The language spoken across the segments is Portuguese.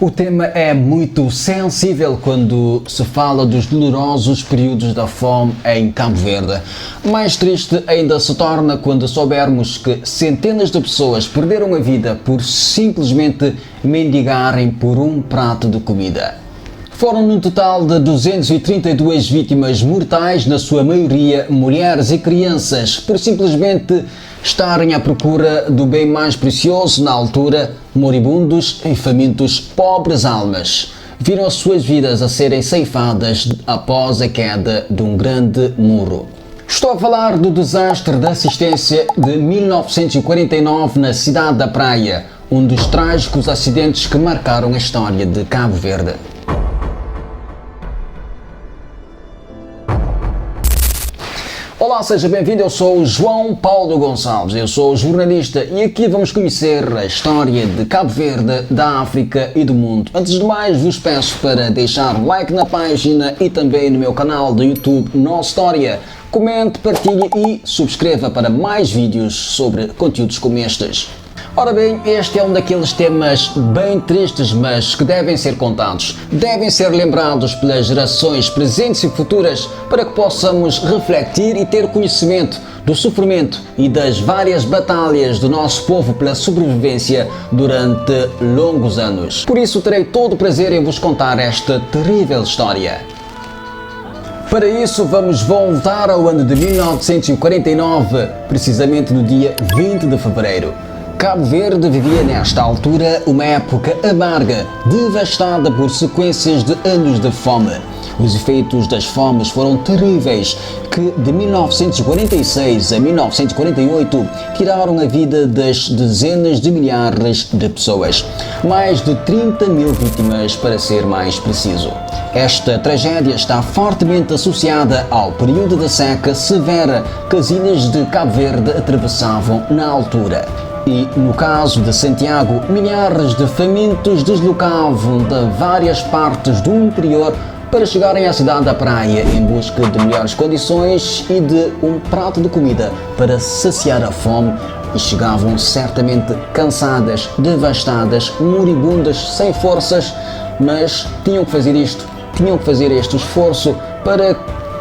O tema é muito sensível quando se fala dos dolorosos períodos da fome em Cabo Verde. Mais triste ainda se torna quando soubermos que centenas de pessoas perderam a vida por simplesmente mendigarem por um prato de comida. Foram num total de 232 vítimas mortais, na sua maioria mulheres e crianças, por simplesmente estarem à procura do bem mais precioso na altura. Moribundos e famintos, pobres almas, viram as suas vidas a serem ceifadas após a queda de um grande muro. Estou a falar do desastre da assistência de 1949 na cidade da Praia, um dos trágicos acidentes que marcaram a história de Cabo Verde. Olá, seja bem-vindo, eu sou o João Paulo Gonçalves, eu sou jornalista e aqui vamos conhecer a história de Cabo Verde, da África e do mundo. Antes de mais, vos peço para deixar like na página e também no meu canal do YouTube Nossa História. Comente, partilhe e subscreva para mais vídeos sobre conteúdos como estes. Ora bem, este é um daqueles temas bem tristes, mas que devem ser contados. Devem ser lembrados pelas gerações presentes e futuras para que possamos refletir e ter conhecimento do sofrimento e das várias batalhas do nosso povo pela sobrevivência durante longos anos. Por isso terei todo o prazer em vos contar esta terrível história. Para isso, vamos voltar ao ano de 1949, precisamente no dia 20 de fevereiro. Cabo Verde vivia nesta altura uma época amarga, devastada por sequências de anos de fome. Os efeitos das fomes foram terríveis, que de 1946 a 1948 tiraram a vida das dezenas de milhares de pessoas. Mais de 30 mil vítimas, para ser mais preciso. Esta tragédia está fortemente associada ao período da seca severa que as ilhas de Cabo Verde atravessavam na altura. E, no caso de Santiago, milhares de famintos deslocavam de várias partes do interior para chegarem à cidade da Praia em busca de melhores condições e de um prato de comida para saciar a fome, e chegavam certamente cansadas, devastadas, moribundas, sem forças, mas tinham que fazer isto, tinham que fazer este esforço para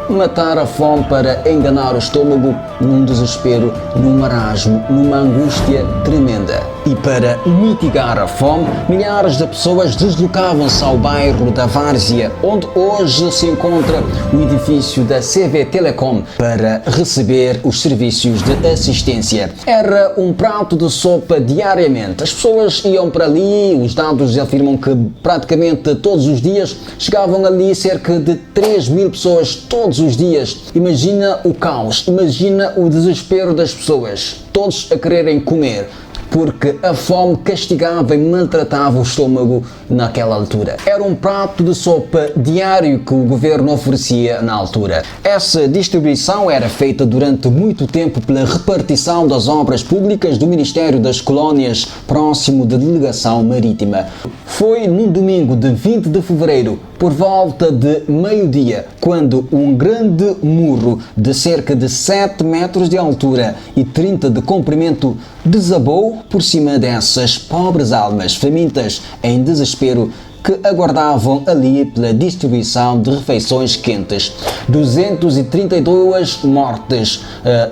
matar a fome, para enganar o estômago, num desespero, num marasmo, numa angústia tremenda. E para mitigar a fome, milhares de pessoas deslocavam-se ao bairro da Várzea, onde hoje se encontra o edifício da CV Telecom, para receber os serviços de assistência. Era um prato de sopa diariamente. As pessoas iam para ali, os dados afirmam que praticamente todos os dias chegavam ali cerca de 3 mil pessoas todos os dias. Imagina o caos, imagina o desespero das pessoas, todos a quererem comer, porque a fome castigava e maltratava o estômago naquela altura. Era um prato de sopa diário que o governo oferecia na altura. Essa distribuição era feita durante muito tempo pela repartição das obras públicas do Ministério das Colónias, próximo da delegação marítima. Foi num domingo de 20 de fevereiro, por volta de meio-dia, quando um grande muro de cerca de 7 metros de altura e 30 de comprimento desabou por cima dessas pobres almas famintas em desespero que aguardavam ali pela distribuição de refeições quentes. 232 mortes,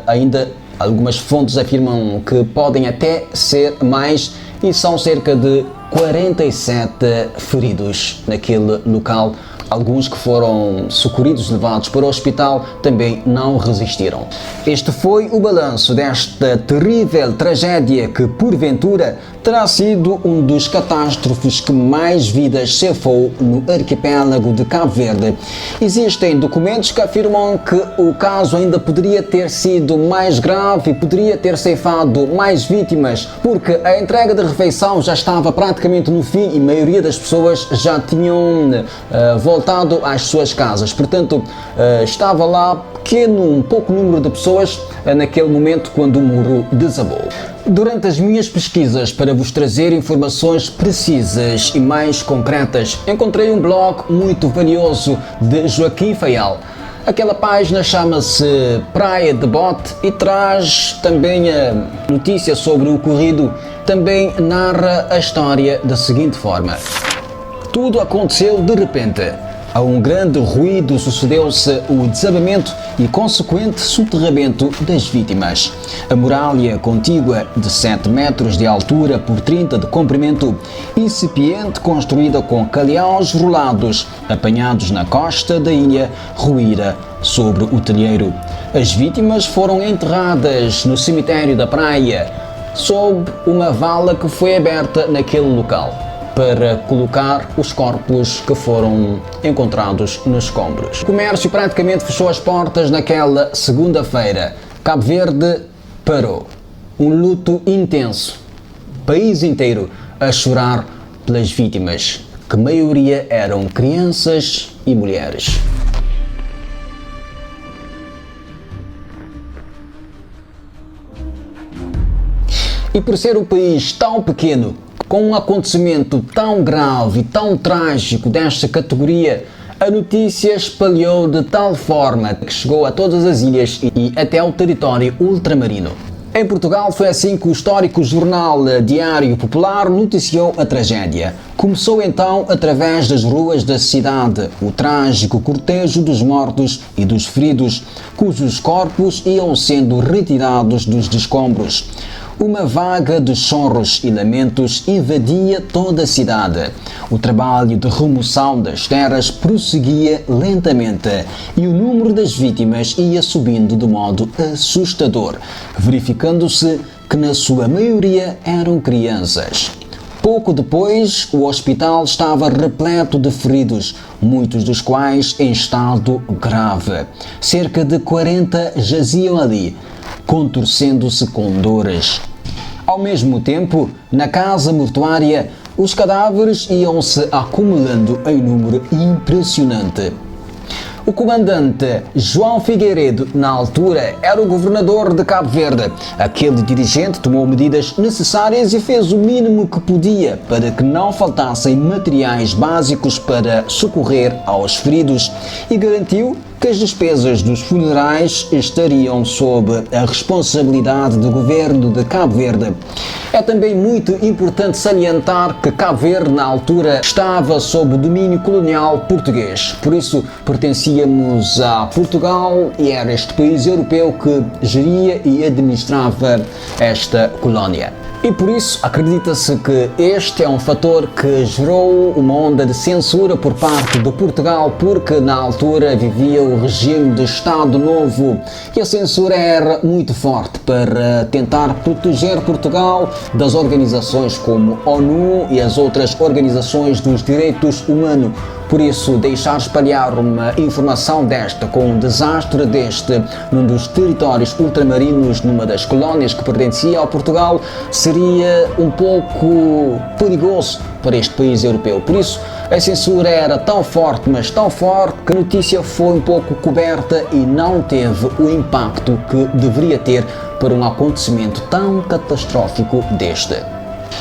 ainda algumas fontes afirmam que podem até ser mais, e são cerca de 47 feridos naquele local. Alguns que foram socorridos, levados para o hospital, também não resistiram. Este foi o balanço desta terrível tragédia que, porventura, terá sido um dos catástrofes que mais vidas ceifou no arquipélago de Cabo Verde. Existem documentos que afirmam que o caso ainda poderia ter sido mais grave e poderia ter ceifado mais vítimas, porque a entrega de refeição já estava praticamente no fim e a maioria das pessoas já tinham voltado às suas casas. Portanto, estava lá um pouco número de pessoas naquele momento quando o muro desabou. Durante as minhas pesquisas para vos trazer informações precisas e mais concretas, encontrei um blog muito valioso de Joaquim Faial. Aquela página chama-se Praia de Bote e traz também a notícia sobre o ocorrido. Também narra a história da seguinte forma. Tudo aconteceu de repente. A um grande ruído sucedeu-se o desabamento e consequente soterramento das vítimas. A muralha contígua de 7 metros de altura por 30 de comprimento, incipiente, construída com calhaus rolados, apanhados na costa da ilha, ruíra sobre o telheiro. As vítimas foram enterradas no cemitério da praia, sob uma vala que foi aberta naquele local, para colocar os corpos que foram encontrados nos escombros. O comércio praticamente fechou as portas naquela segunda-feira. Cabo Verde parou. Um luto intenso. O país inteiro a chorar pelas vítimas, que a maioria eram crianças e mulheres. E por ser um país tão pequeno, com um acontecimento tão grave e tão trágico desta categoria, a notícia espalhou de tal forma que chegou a todas as ilhas e até ao território ultramarino. Em Portugal foi assim que o histórico jornal Diário Popular noticiou a tragédia. Começou então através das ruas da cidade, o trágico cortejo dos mortos e dos feridos, cujos corpos iam sendo retirados dos escombros. Uma vaga de choros e lamentos invadia toda a cidade. O trabalho de remoção das terras prosseguia lentamente e o número das vítimas ia subindo de modo assustador, verificando-se que na sua maioria eram crianças. Pouco depois, o hospital estava repleto de feridos, muitos dos quais em estado grave. Cerca de 40 jaziam ali, contorcendo-se com dores. Ao mesmo tempo, na casa mortuária, os cadáveres iam-se acumulando em número impressionante. O comandante João Figueiredo, na altura, era o governador de Cabo Verde. Aquele dirigente tomou medidas necessárias e fez o mínimo que podia para que não faltassem materiais básicos para socorrer aos feridos e garantiu que as despesas dos funerais estariam sob a responsabilidade do governo de Cabo Verde. É também muito importante salientar que Cabo Verde, na altura, estava sob o domínio colonial português. Por isso, pertencíamos a Portugal e era este país europeu que geria e administrava esta colónia. E por isso acredita-se que este é um fator que gerou uma onda de censura por parte de Portugal, porque na altura vivia o regime de Estado Novo e a censura era muito forte para tentar proteger Portugal das organizações como ONU e as outras organizações dos direitos humanos. Por isso, deixar espalhar uma informação desta com um desastre deste num dos territórios ultramarinos, numa das colónias que pertencia ao Portugal, seria um pouco perigoso para este país europeu. Por isso, a censura era tão forte, mas tão forte, que a notícia foi um pouco coberta e não teve o impacto que deveria ter para um acontecimento tão catastrófico deste.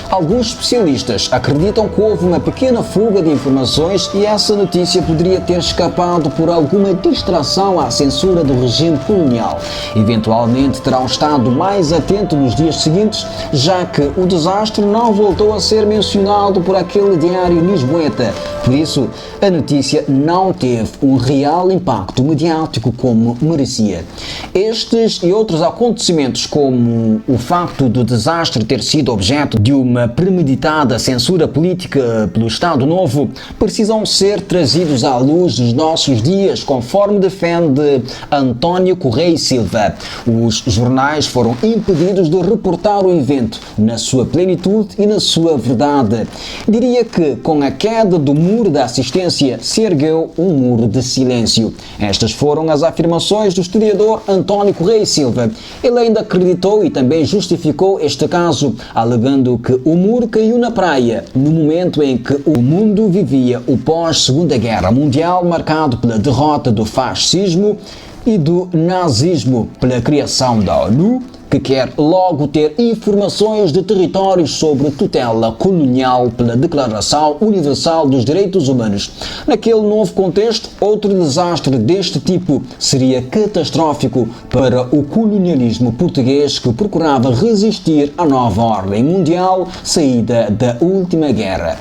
Alguns especialistas acreditam que houve uma pequena fuga de informações e essa notícia poderia ter escapado por alguma distração à censura do regime colonial. Eventualmente terão estado mais atentos nos dias seguintes, já que o desastre não voltou a ser mencionado por aquele diário lisboeta. Por isso, a notícia não teve um real impacto mediático como merecia. Estes e outros acontecimentos, como o facto do desastre ter sido objeto de uma premeditada censura política pelo Estado Novo, precisam ser trazidos à luz nos nossos dias, conforme defende António Correia Silva. Os jornais foram impedidos de reportar o evento na sua plenitude e na sua verdade. Diria que, com a queda do muro da assistência, se ergueu um muro de silêncio. Estas foram as afirmações do historiador António Correia Silva. Ele ainda acreditou e também justificou este caso, alegando que o muro caiu na praia no momento em que o mundo vivia o pós-Segunda Guerra Mundial, marcado pela derrota do fascismo e do nazismo, pela criação da ONU, que quer logo ter informações de territórios sobre tutela colonial pela Declaração Universal dos Direitos Humanos. Naquele novo contexto, outro desastre deste tipo seria catastrófico para o colonialismo português, que procurava resistir à nova ordem mundial saída da última guerra.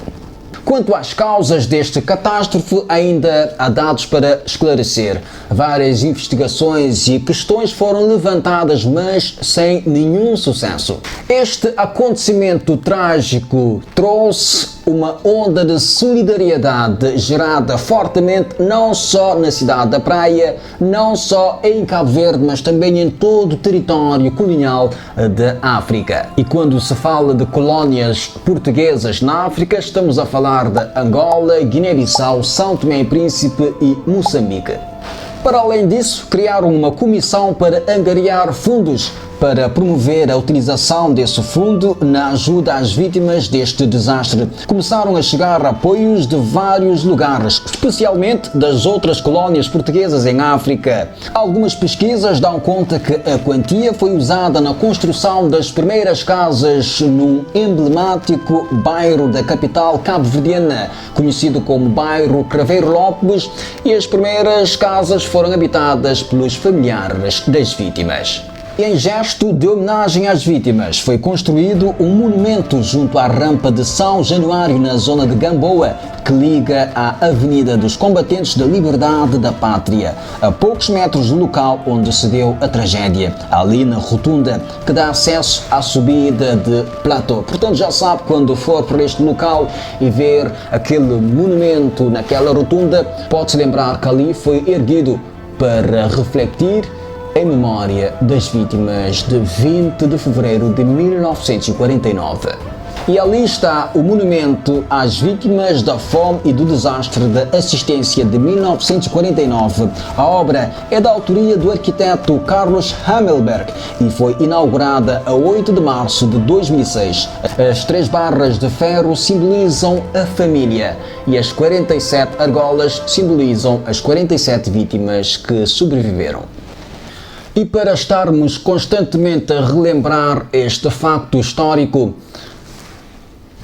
Quanto às causas deste catástrofe, ainda há dados para esclarecer. Várias investigações e questões foram levantadas, mas sem nenhum sucesso. Este acontecimento trágico trouxe uma onda de solidariedade gerada fortemente não só na cidade da Praia, não só em Cabo Verde, mas também em todo o território colonial da África. E quando se fala de colónias portuguesas na África, estamos a falar de Angola, Guiné-Bissau, São Tomé e Príncipe e Moçambique. Para além disso, criaram uma comissão para angariar fundos para promover a utilização desse fundo na ajuda às vítimas deste desastre. Começaram a chegar apoios de vários lugares, especialmente das outras colónias portuguesas em África. Algumas pesquisas dão conta que a quantia foi usada na construção das primeiras casas num emblemático bairro da capital cabo-verdiana, conhecido como bairro Craveiro Lopes, e as primeiras casas foram habitadas pelos familiares das vítimas. Em gesto de homenagem às vítimas, foi construído um monumento junto à rampa de São Januário, na zona de Gamboa, que liga à Avenida dos Combatentes da Liberdade da Pátria, a poucos metros do local onde se deu a tragédia, ali na rotunda, que dá acesso à subida de platô. Portanto, já sabe, quando for para este local e ver aquele monumento naquela rotunda, pode-se lembrar que ali foi erguido para refletir em memória das vítimas de 20 de fevereiro de 1949. E ali está o monumento às vítimas da fome e do desastre da assistência de 1949. A obra é da autoria do arquiteto Carlos Hammelberg e foi inaugurada a 8 de março de 2006. As 3 barras de ferro simbolizam a família e as 47 argolas simbolizam as 47 vítimas que sobreviveram. E para estarmos constantemente a relembrar este facto histórico,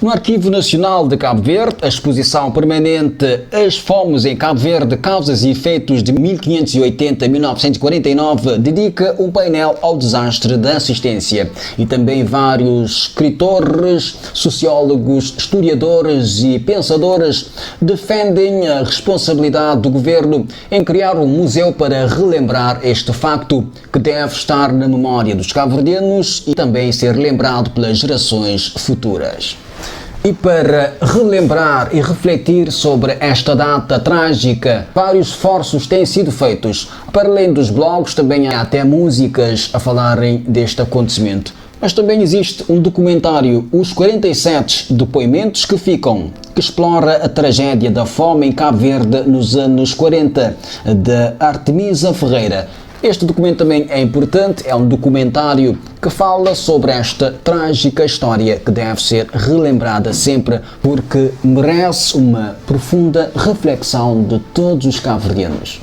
no Arquivo Nacional de Cabo Verde, a exposição permanente As Fomes em Cabo Verde, Causas e Efeitos de 1580 a 1949, dedica um painel ao desastre da assistência. E também vários escritores, sociólogos, historiadores e pensadores defendem a responsabilidade do governo em criar um museu para relembrar este facto, que deve estar na memória dos cabo-verdianos e também ser lembrado pelas gerações futuras. E para relembrar e refletir sobre esta data trágica, vários esforços têm sido feitos. Para além dos blogs, também há até músicas a falarem deste acontecimento. Mas também existe um documentário, Os 47 Depoimentos que Ficam, que explora a tragédia da fome em Cabo Verde nos anos 40, de Artemisa Ferreira. Este documento também é importante, é um documentário que fala sobre esta trágica história que deve ser relembrada sempre, porque merece uma profunda reflexão de todos os cabo-verdianos.